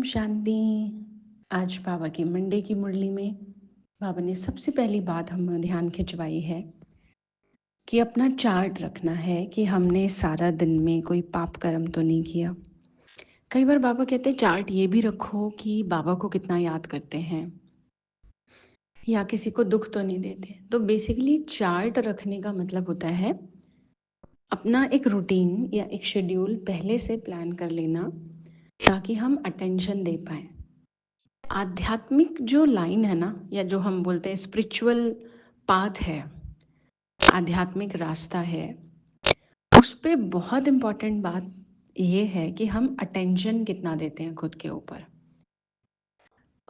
ओम शांति। आज बाबा की मंडे की मुरली में बाबा ने सबसे पहली बात हम ध्यान खिंचवाई है कि अपना चार्ट रखना है कि हमने सारा दिन में कोई पाप कर्म तो नहीं किया। कई बार बाबा कहते हैं चार्ट ये भी रखो कि बाबा को कितना याद करते हैं या किसी को दुख तो नहीं देते। तो बेसिकली चार्ट रखने का मतलब होता है अपना एक रूटीन या एक शेड्यूल पहले से प्लान कर लेना ताकि हम अटेंशन दे पाएँ। आध्यात्मिक जो लाइन है ना, या जो हम बोलते हैं स्पिरिचुअल पाथ है, आध्यात्मिक रास्ता है, उस पे बहुत इम्पॉर्टेंट बात ये है कि हम अटेंशन कितना देते हैं खुद के ऊपर।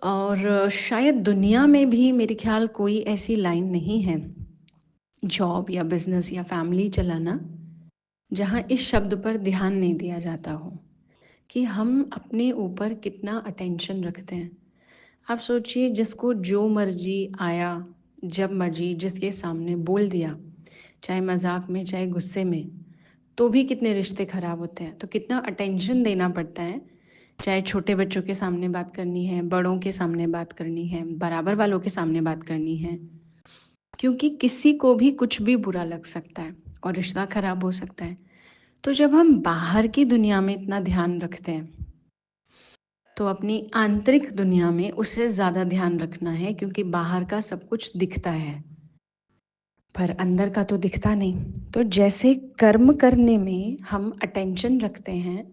और शायद दुनिया में भी मेरे ख्याल कोई ऐसी लाइन नहीं है, जॉब या बिजनेस या फैमिली चलाना, जहाँ इस शब्द पर ध्यान नहीं दिया जाता हो कि हम अपने ऊपर कितना अटेंशन रखते हैं। आप सोचिए, जिसको जो मर्जी आया, जब मर्जी जिसके सामने बोल दिया, चाहे मजाक में चाहे गुस्से में, तो भी कितने रिश्ते खराब होते हैं। तो कितना अटेंशन देना पड़ता है, चाहे छोटे बच्चों के सामने बात करनी है, बड़ों के सामने बात करनी है, बराबर वालों के सामने बात करनी है, क्योंकि किसी को भी कुछ भी बुरा लग सकता है और रिश्ता खराब हो सकता है। तो जब हम बाहर की दुनिया में इतना ध्यान रखते हैं, तो अपनी आंतरिक दुनिया में उससे ज़्यादा ध्यान रखना है, क्योंकि बाहर का सब कुछ दिखता है पर अंदर का तो दिखता नहीं। तो जैसे कर्म करने में हम अटेंशन रखते हैं,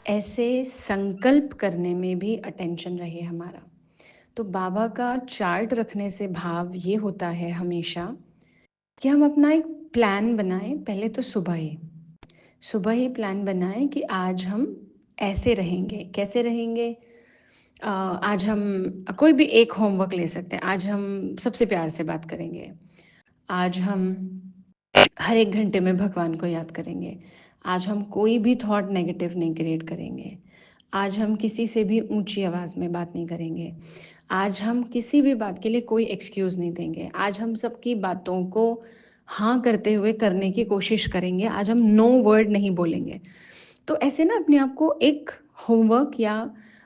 ऐसे संकल्प करने में भी अटेंशन रहे हमारा। तो बाबा का चार्ट रखने से भाव ये होता है हमेशा कि हम अपना एक प्लान बनाएं। पहले तो सुबह ही प्लान बनाएं कि आज हम ऐसे रहेंगे। कैसे रहेंगे? आज हम कोई भी एक होमवर्क ले सकते हैं। आज हम सबसे प्यार से बात करेंगे। आज हम हर एक घंटे में भगवान को याद करेंगे। आज हम कोई भी थॉट नेगेटिव नहीं क्रिएट करेंगे। आज हम किसी से भी ऊंची आवाज़ में बात नहीं करेंगे। आज हम किसी भी बात के लिए कोई एक्सक्यूज़ नहीं देंगे। आज हम सबकी बातों को हाँ करते हुए करने की कोशिश करेंगे। आज हम नो वर्ड नहीं बोलेंगे। तो ऐसे ना अपने आप को एक होमवर्क या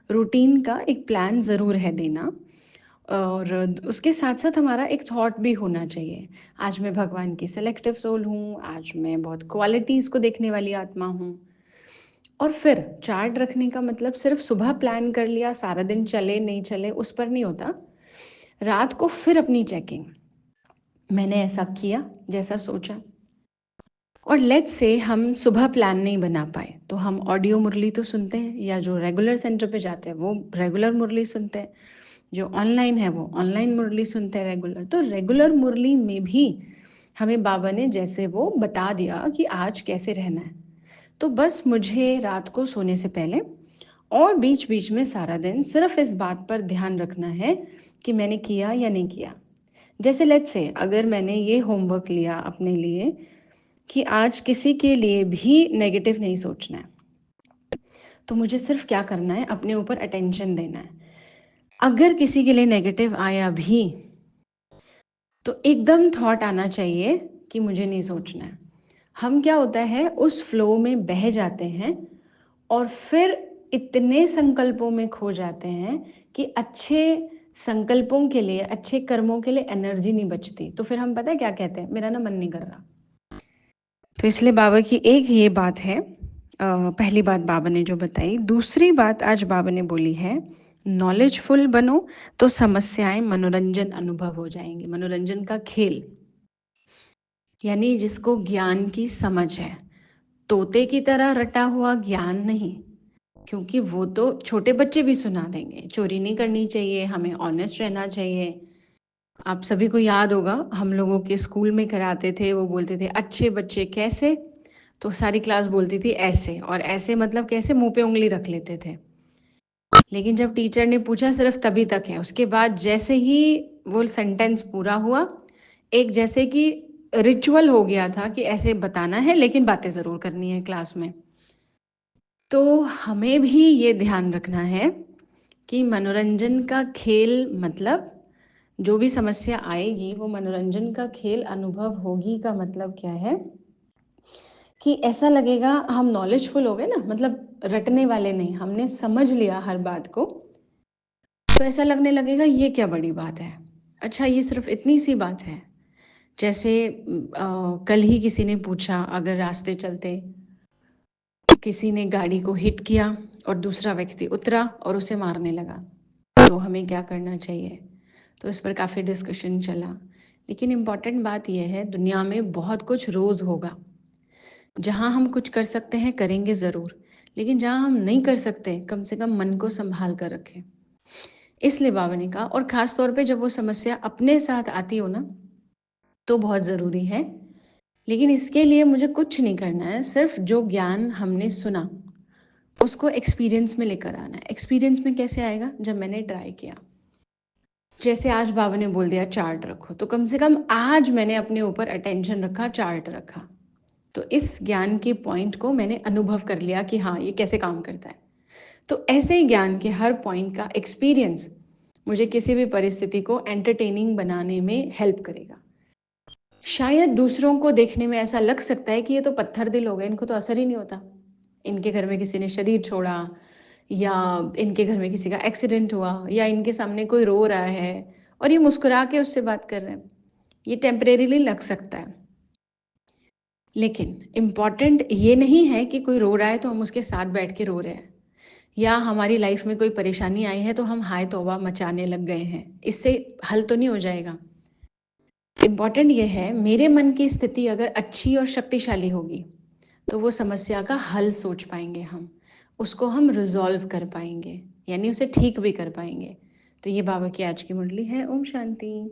रूटीन का एक प्लान ज़रूर है देना। और उसके साथ साथ हमारा एक थॉट भी होना चाहिए, आज मैं भगवान की सेलेक्टिव सोल हूँ, आज मैं बहुत क्वालिटीज़ को देखने वाली आत्मा हूँ। और फिर चार्ट रखने का मतलब सिर्फ सुबह प्लान कर लिया, सारा दिन चले नहीं चले उस पर नहीं होता। रात को फिर अपनी चेकिंग, मैंने ऐसा किया जैसा सोचा। और लेट्स से हम सुबह प्लान नहीं बना पाए, तो हम ऑडियो मुरली तो सुनते हैं, या जो रेगुलर सेंटर पे जाते हैं वो रेगुलर मुरली सुनते हैं, जो ऑनलाइन है वो ऑनलाइन मुरली सुनते हैं रेगुलर। तो रेगुलर मुरली में भी हमें बाबा ने जैसे वो बता दिया कि आज कैसे रहना है। तो बस मुझे रात को सोने से पहले और बीच बीच में सारा दिन सिर्फ इस बात पर ध्यान रखना है कि मैंने किया या नहीं किया। जैसे लेट्स से अगर मैंने ये होमवर्क लिया अपने लिए कि आज किसी के लिए भी नेगेटिव नहीं सोचना है, तो मुझे सिर्फ क्या करना है, अपने ऊपर अटेंशन देना है। अगर किसी के लिए नेगेटिव आया भी तो एकदम थॉट आना चाहिए कि मुझे नहीं सोचना है। हम क्या होता है, उस फ्लो में बह जाते हैं और फिर इतने संकल्पों में खो जाते हैं कि अच्छे संकल्पों के लिए, अच्छे कर्मों के लिए एनर्जी नहीं बचती। तो फिर हम पता है क्या कहते हैं, मेरा ना मन नहीं कर रहा। तो इसलिए बाबा की एक ये बात है, पहली बात बाबा ने जो बताई। दूसरी बात आज बाबा ने बोली है, नॉलेजफुल बनो तो समस्याएं मनोरंजन अनुभव हो जाएंगे। मनोरंजन का खेल, यानी जिसको ज्ञान की समझ है, तोते की तरह रटा हुआ ज्ञान नहीं, क्योंकि वो तो छोटे बच्चे भी सुना देंगे। चोरी नहीं करनी चाहिए, हमें ऑनेस्ट रहना चाहिए। आप सभी को याद होगा, हम लोगों के स्कूल में कराते थे, वो बोलते थे अच्छे बच्चे कैसे, तो सारी क्लास बोलती थी ऐसे, और ऐसे मतलब कैसे, मुंह पे उंगली रख लेते थे। लेकिन जब टीचर ने पूछा सिर्फ तभी तक है, उसके बाद जैसे ही वो सेंटेंस पूरा हुआ, एक जैसे कि रिचुअल हो गया था कि ऐसे बताना है लेकिन बातें ज़रूर करनी है क्लास में। तो हमें भी ये ध्यान रखना है कि मनोरंजन का खेल मतलब जो भी समस्या आएगी वो मनोरंजन का खेल अनुभव होगी का मतलब क्या है कि ऐसा लगेगा हम नॉलेजफुल हो गए ना, मतलब रटने वाले नहीं, हमने समझ लिया हर बात को, तो ऐसा लगने लगेगा ये क्या बड़ी बात है। अच्छा ये सिर्फ़ इतनी सी बात है। जैसे कल ही किसी ने पूछा, अगर रास्ते चलते किसी ने गाड़ी को हिट किया और दूसरा व्यक्ति उतरा और उसे मारने लगा, तो हमें क्या करना चाहिए? तो इस पर काफ़ी डिस्कशन चला। लेकिन इम्पॉर्टेंट बात ये है, दुनिया में बहुत कुछ रोज़ होगा। जहाँ हम कुछ कर सकते हैं करेंगे ज़रूर, लेकिन जहाँ हम नहीं कर सकते कम से कम मन को सँभाल कर रखें। इसलिए बाबा ने कहा, और ख़ास तौर पे जब वो समस्या अपने साथ आती हो ना, तो बहुत ज़रूरी है। लेकिन इसके लिए मुझे कुछ नहीं करना है, सिर्फ़ जो ज्ञान हमने सुना, उसको एक्सपीरियंस में लेकर आना है। एक्सपीरियंस में कैसे आएगा? जब मैंने ट्राई किया। जैसे आज बाबा ने बोल दिया चार्ट रखो, तो कम से कम आज मैंने अपने ऊपर अटेंशन रखा, चार्ट रखा। तो इस ज्ञान के पॉइंट को मैंने अनुभव कर लिया कि हाँ, ये कैसे काम करता है। तो ऐसे ही ज्ञान के हर पॉइंट का एक्सपीरियंस मुझे किसी भी परिस्थिति को एंटरटेनिंग बनाने में हेल्प करेगा। शायद दूसरों को देखने में ऐसा लग सकता है कि ये तो पत्थर दिल हो गए, इनको तो असर ही नहीं होता। इनके घर में किसी ने शरीर छोड़ा, या इनके घर में किसी का एक्सीडेंट हुआ, या इनके सामने कोई रो रहा है और ये मुस्कुरा के उससे बात कर रहे हैं। ये टेम्परेरीली लग सकता है। लेकिन इम्पॉर्टेंट ये नहीं है कि कोई रो रहा है तो हम उसके साथ बैठ के रो रहे हैं, या हमारी लाइफ में कोई परेशानी आई है तो हम हाय तौबा मचाने लग गए हैं। इससे हल तो नहीं हो जाएगा। इम्पॉर्टेंट ये है, मेरे मन की स्थिति अगर अच्छी और शक्तिशाली होगी तो वो समस्या का हल सोच पाएंगे हम, उसको हम रिजॉल्व कर पाएंगे, यानी उसे ठीक भी कर पाएंगे। तो ये बाबा की आज की मुरली है। ओम शांति।